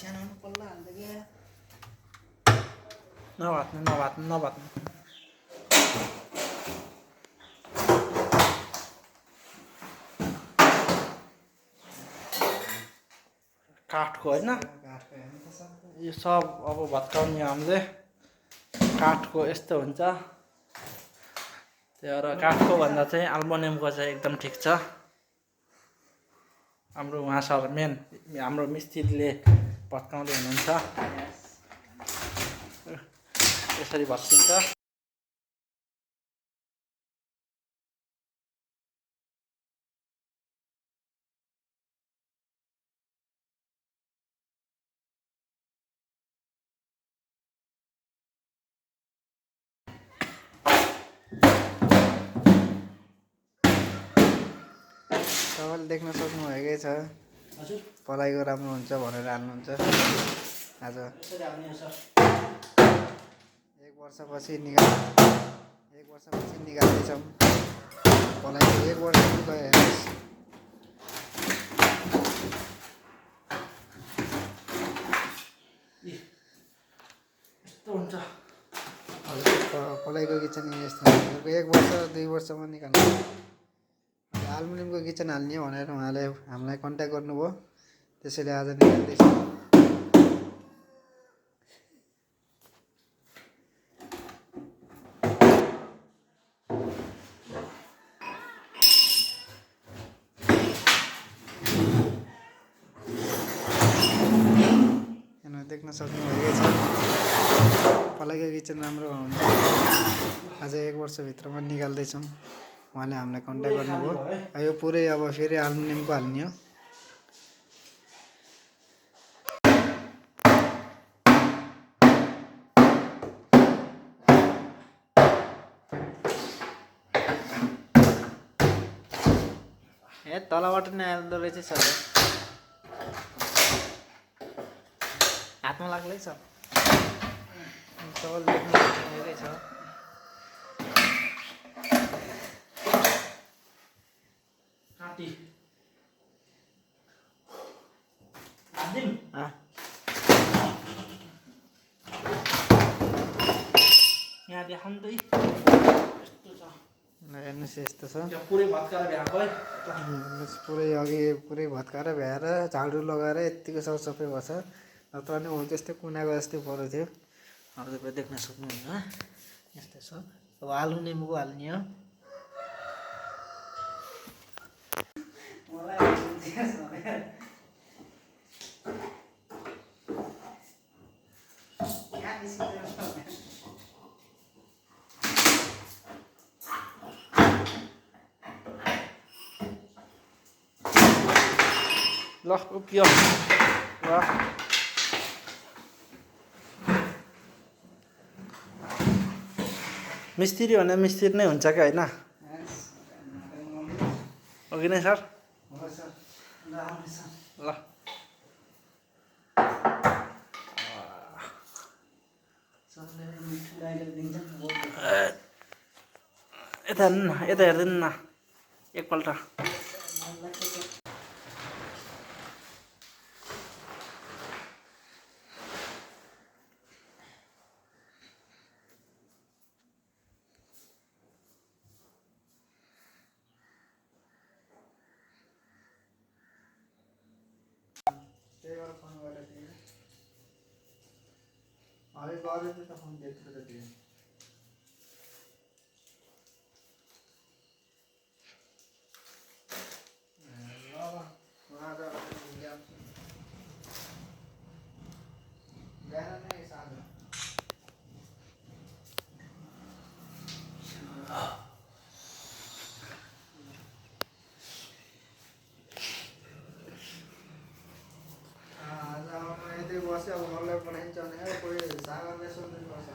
सानो पल्ला हाल्छ क्या नभात्नु काठको होइन काठको हेर्नु त सब यो सब अब भत्काउने हामीले काठको यस्तो हुन्छ त्यही भएर काठको भन्दा चाहिँ एल्युमिनियमको चाहिँ एकदम ठिक छ हाम्रो उहाँ सर मेन हाम्रो मिस्त्रीले भत्काउँदै हुनुहुन्छ यसरी भत्किन्छ तपाईँले देख्न सक्नुभएकै छ हजुर पलाइको राम्रो हुन्छ भनेर हाल्नुहुन्छ आज यसरी हाल्ने हो सर एक वर्षपछि निकाल्दैछौँ पलाइको 1 वर्ष पनि गयो हेर्नुहोस् यस्तो हुन्छ पलाइको किचन यस्तो 1 वर्ष 2 वर्षमा निकाल्नु एल्युमिनियमको किचन हाल्ने भनेर उहाँले हामीलाई कन्ट्याक्ट गर्नुभयो त्यसैले आज निकाल्दैछौँ देख्न सक्नुभएकै छ पलाइको किचन राम्रो हुन्छ आज 1 वर्षभित्रमा निकाल्दैछौँ उहाँले हामीलाई कन्ट्याक्ट गर्नुभयो यो पुरै अब फेरि एल्युमिनियमको हाल्ने हो ए तलबाट नै आउँदो रहेछ सर हातमा लाग्दैछ सबैले देख्न सक्नुभएकै छ काटी हाल्दिम यहाँ देखाउनु त यस्तो छ हेर्नुहोस् यस्तो छ त्यो पुरै भत्काएर भ्याएको है पुरै अघि पुरै भत्काएर भ्याएर झाडु लगाएर यत्तिको सफाइ भएछ नत्र नि हो त्यस्तै कुनाको जस्तै परेको थियो अब तपाईँ देख्न सक्नुहुन्छ यस्तो छ अब एल्युमिनियमको हाल्ने हो ल उभियो ल मिस्त्री भने मिस्त्री नै हुन्छ कि होइन हो कि नै सर ल यता हेर्नु न यता हेरिदिनु न एकपल्ट फोन गरेर अरे गरेर त फोन त्यत्रो त दियो बस्यो अब मलाई बनाइन्छ भने कोही सागरले सोध्नु पर्छ